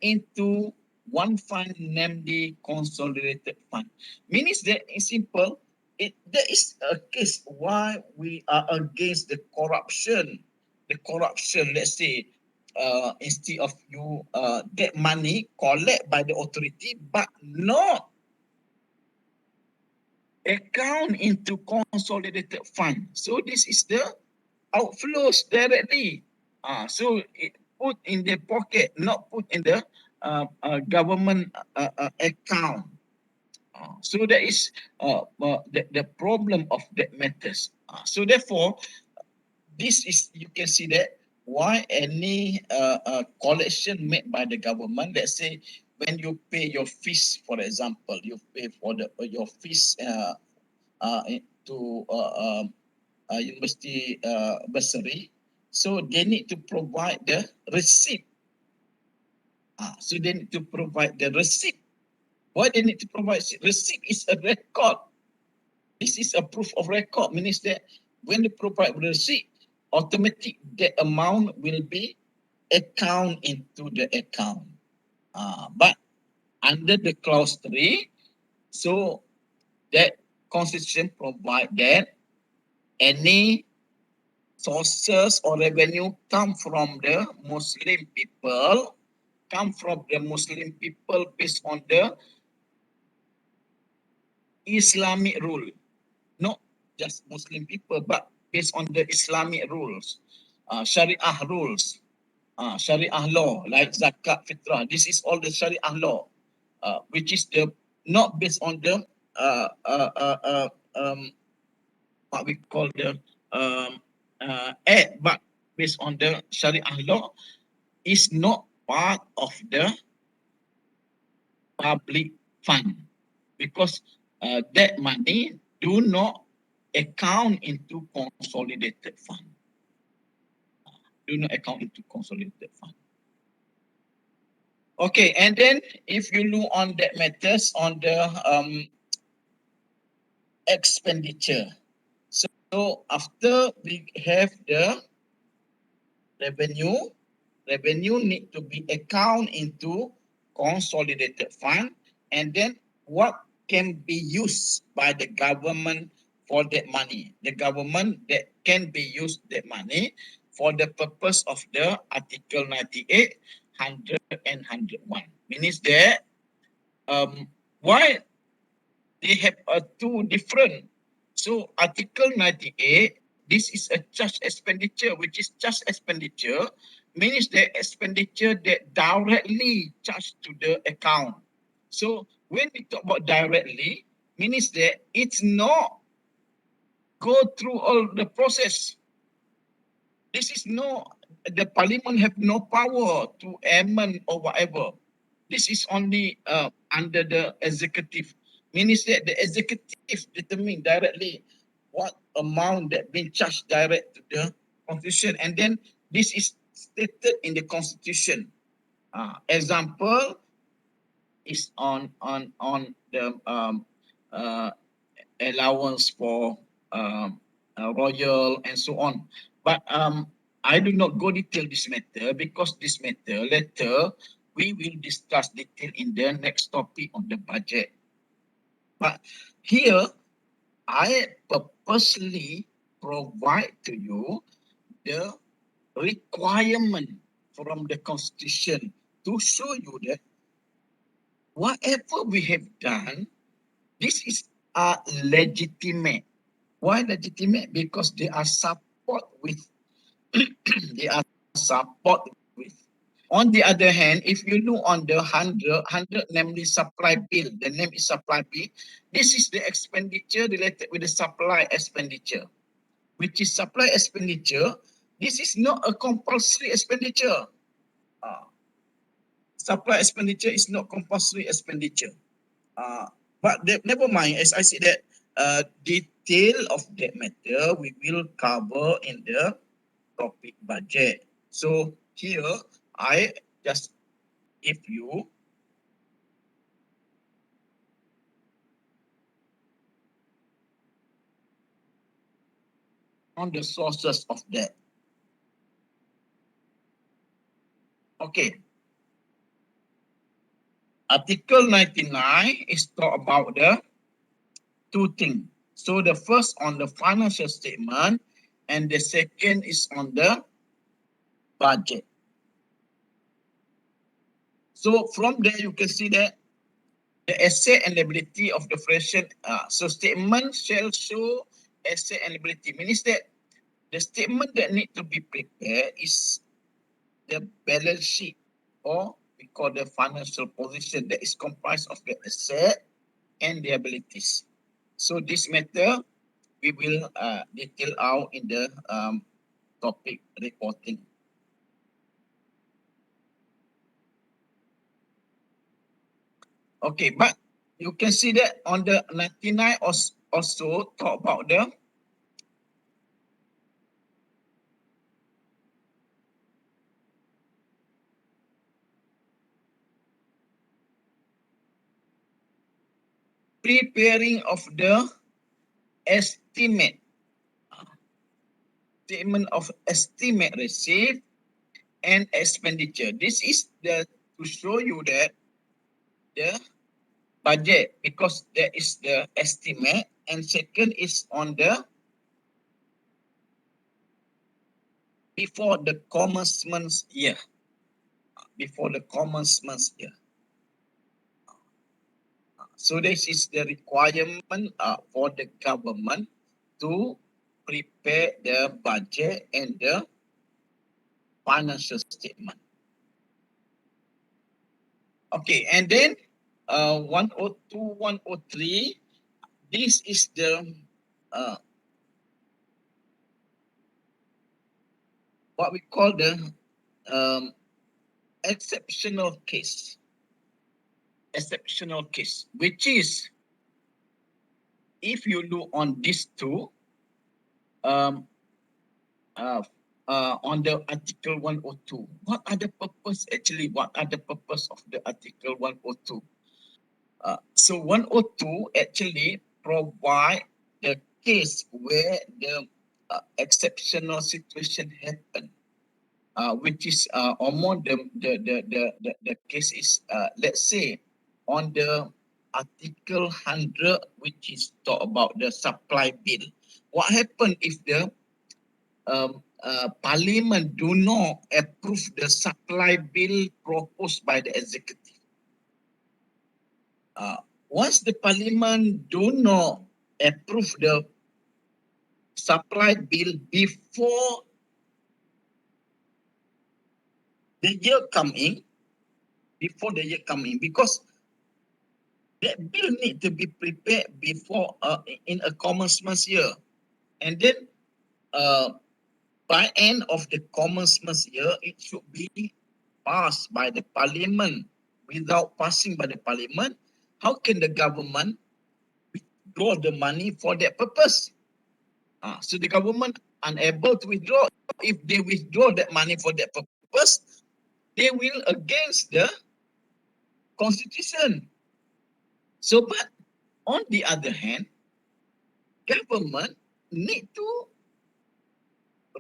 into one fund, namely consolidated fund. Means that in simple, there is a case why we are against the corruption. The corruption, let's say, instead of you get money collect by the authority, but not account into consolidated fund. So this is the outflows directly. So it put in the pocket, not put in the government account. So that is the problem of that matters. So therefore, this is, you can see that why any collection made by the government, let's say when you pay your fees, for example, you pay for your fees to university bursary, so they need to provide the receipt. So they need to provide the receipt. Why they need to provide receipt? Is a record. This is a proof of record, means that when they provide receipt, automatic the amount will be account into the account. But under the clause 3, so that constitution provide that any sources or revenue come from the Muslim people, based on the Islamic rule, not just Muslim people, but based on the Islamic rules, Sharia rules, Sharia law, like zakat, fitrah. This is all the Sharia law, which is the not based on the uh, uh, uh, uh, um, what we call the act, but based on the Sharia law, is not part of the public fund, because that money do not account into consolidated fund. Do not account into consolidated fund. Okay, and then if you look on that matters on the expenditure. So after we have the revenue need to be account into consolidated fund, and then what can be used by the government for that money. The government that can be used that money for the purpose of the Article 98, 100 and 101. Means that why they have two different. So Article 98, this is a charge expenditure, which is charge expenditure, means the expenditure that directly charged to the account. So when we talk about directly, means that it's not go through all the process. This is no, the parliament have no power to amend or whatever. This is only under the executive. Means that the executive determine directly what amount that been charged direct to the constitution, and then this is stated in the constitution. Example is on the allowance for royal and so on. But I do not go detail this matter, because this matter later we will discuss detail in the next topic on the budget. But here I purposely provide to you the requirement from the constitution to show you that whatever we have done, this is legitimate. Why legitimate? Because they are support with they are support with. On the other hand, if you look on the 100, namely supply bill, the name is supply bill. This is the expenditure related with the supply expenditure, which is supply expenditure. This is not a compulsory expenditure. Supply expenditure is not compulsory expenditure. But never mind, as I said that detail of that matter we will cover in the topic budget. So here I just give you on the sources of that. Okay. Article 99 is talk about the two things. So the first on the financial statement and the second is on the budget. So from there you can see that the asset and liability of the operation. So statement shall show asset and liability. Means that the statement that need to be prepared is the balance sheet, or we call the financial position, that is comprised of the asset and liabilities. So this matter we will detail out in the topic reporting. Okay, but you can see that on the 99 also talk about the preparing of the estimate, statement of estimate receipt and expenditure. This is the to show you that the budget, because there is the estimate, and second is on the before the commencement year, before the commencement year. So this is the requirement for the government to prepare the budget and the financial statement. Okay, and then 102, 103, this is the what we call the um, exceptional case. Exceptional case, which is if you look on these two, um, on the Article 102, what are the purpose actually? What are the purpose of the Article 102? So 102 actually provide the case where the exceptional situation happen, which is among the case is let's say on the Article 100, which is talk about the supply bill. What happen if the Parliament do not approve the supply bill proposed by the executive? Once the Parliament do not approve the supply bill before the year coming, because that bill need to be prepared before in a commencement year, and then by end of the commencement year it should be passed by the Parliament. Without passing by the Parliament, how can the government withdraw the money for that purpose? So the government unable to withdraw. If they withdraw that money for that purpose, they will against the constitution. So, but on the other hand, government need to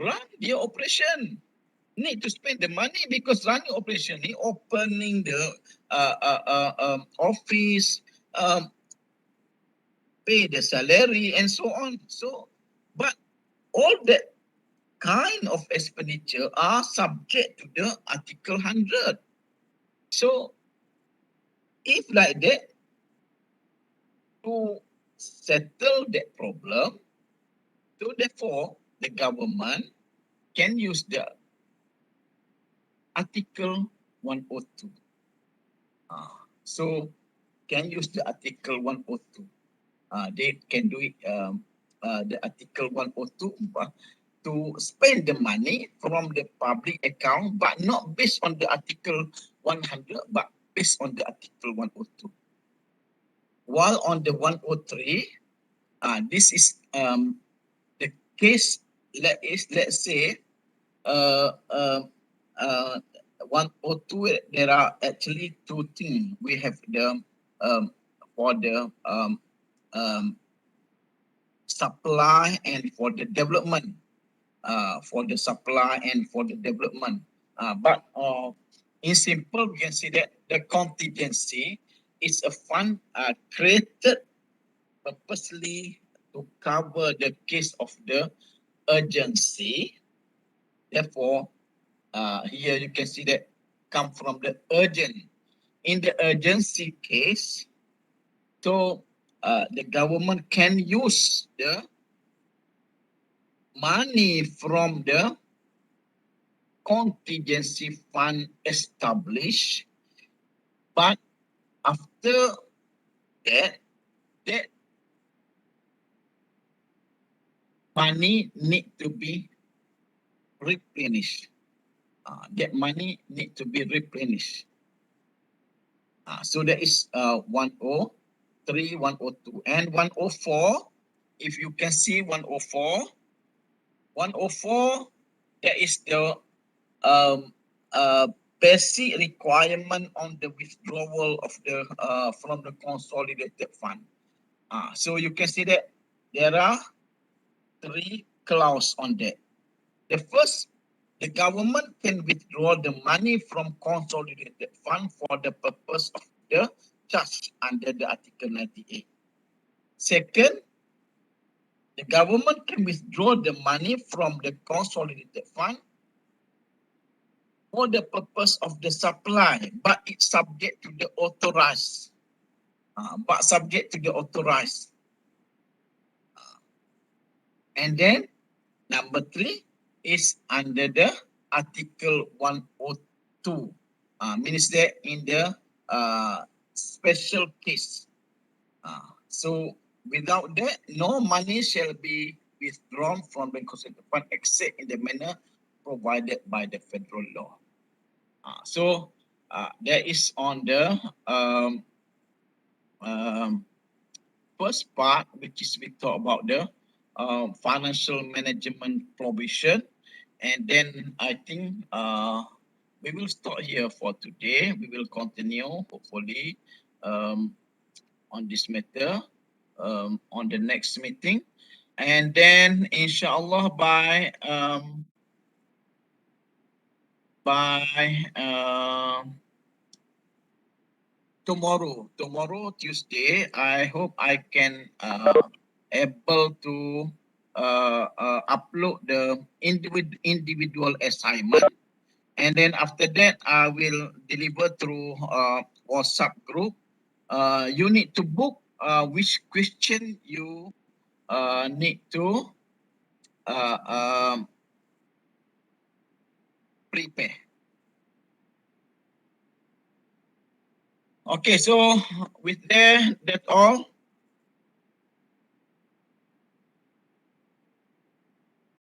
run their operation, need to spend the money, because running operation, opening the office, pay the salary and so on. So, but all that kind of expenditure are subject to the Article 100. So, if like that, to settle that problem, so therefore the government can use the Article 102. So can use the Article 102. They can do it, the Article 102, to spend the money from the public account, but not based on the Article 100, but based on the Article 102. While on the 103, this is the case. Let's say uh, uh, uh, 102. There are actually two things. We have the for the supply and for the development. For the supply and for the development. But in simple, we can see that the contingency is a fund created purposely to cover the case of the urgency. Therefore, here you can see that come from the urgent. In the urgency case, so the government can use the money from the contingency fund established, but after that, that money need to be replenished. That money need to be replenished. So that is 103, 102, and 104. If you can see 104, 104, that is the um, uh, basic requirement on the withdrawal of the from the consolidated fund. So you can see that there are three clauses on that. The first, the government can withdraw the money from consolidated fund for the purpose of the charge under the Article 98. Second, the government can withdraw the money from the consolidated fund for the purpose of the supply, but it's subject to the authorized. But subject to the authorized. And then number three is under the Article 102. Means that in the special case. So without that, no money shall be withdrawn from the consolidated fund except in the manner provided by the federal law. So that is on the first part, which is we talk about the financial management provision. And then I think we will stop here for today. We will continue, hopefully, on this matter on the next meeting. And then, inshallah, by tomorrow Tuesday, I hope I can able to upload the individual assignment, and then after that I will deliver through WhatsApp group. You need to book which question you need to uh, um, prepare. Okay, so with that's all.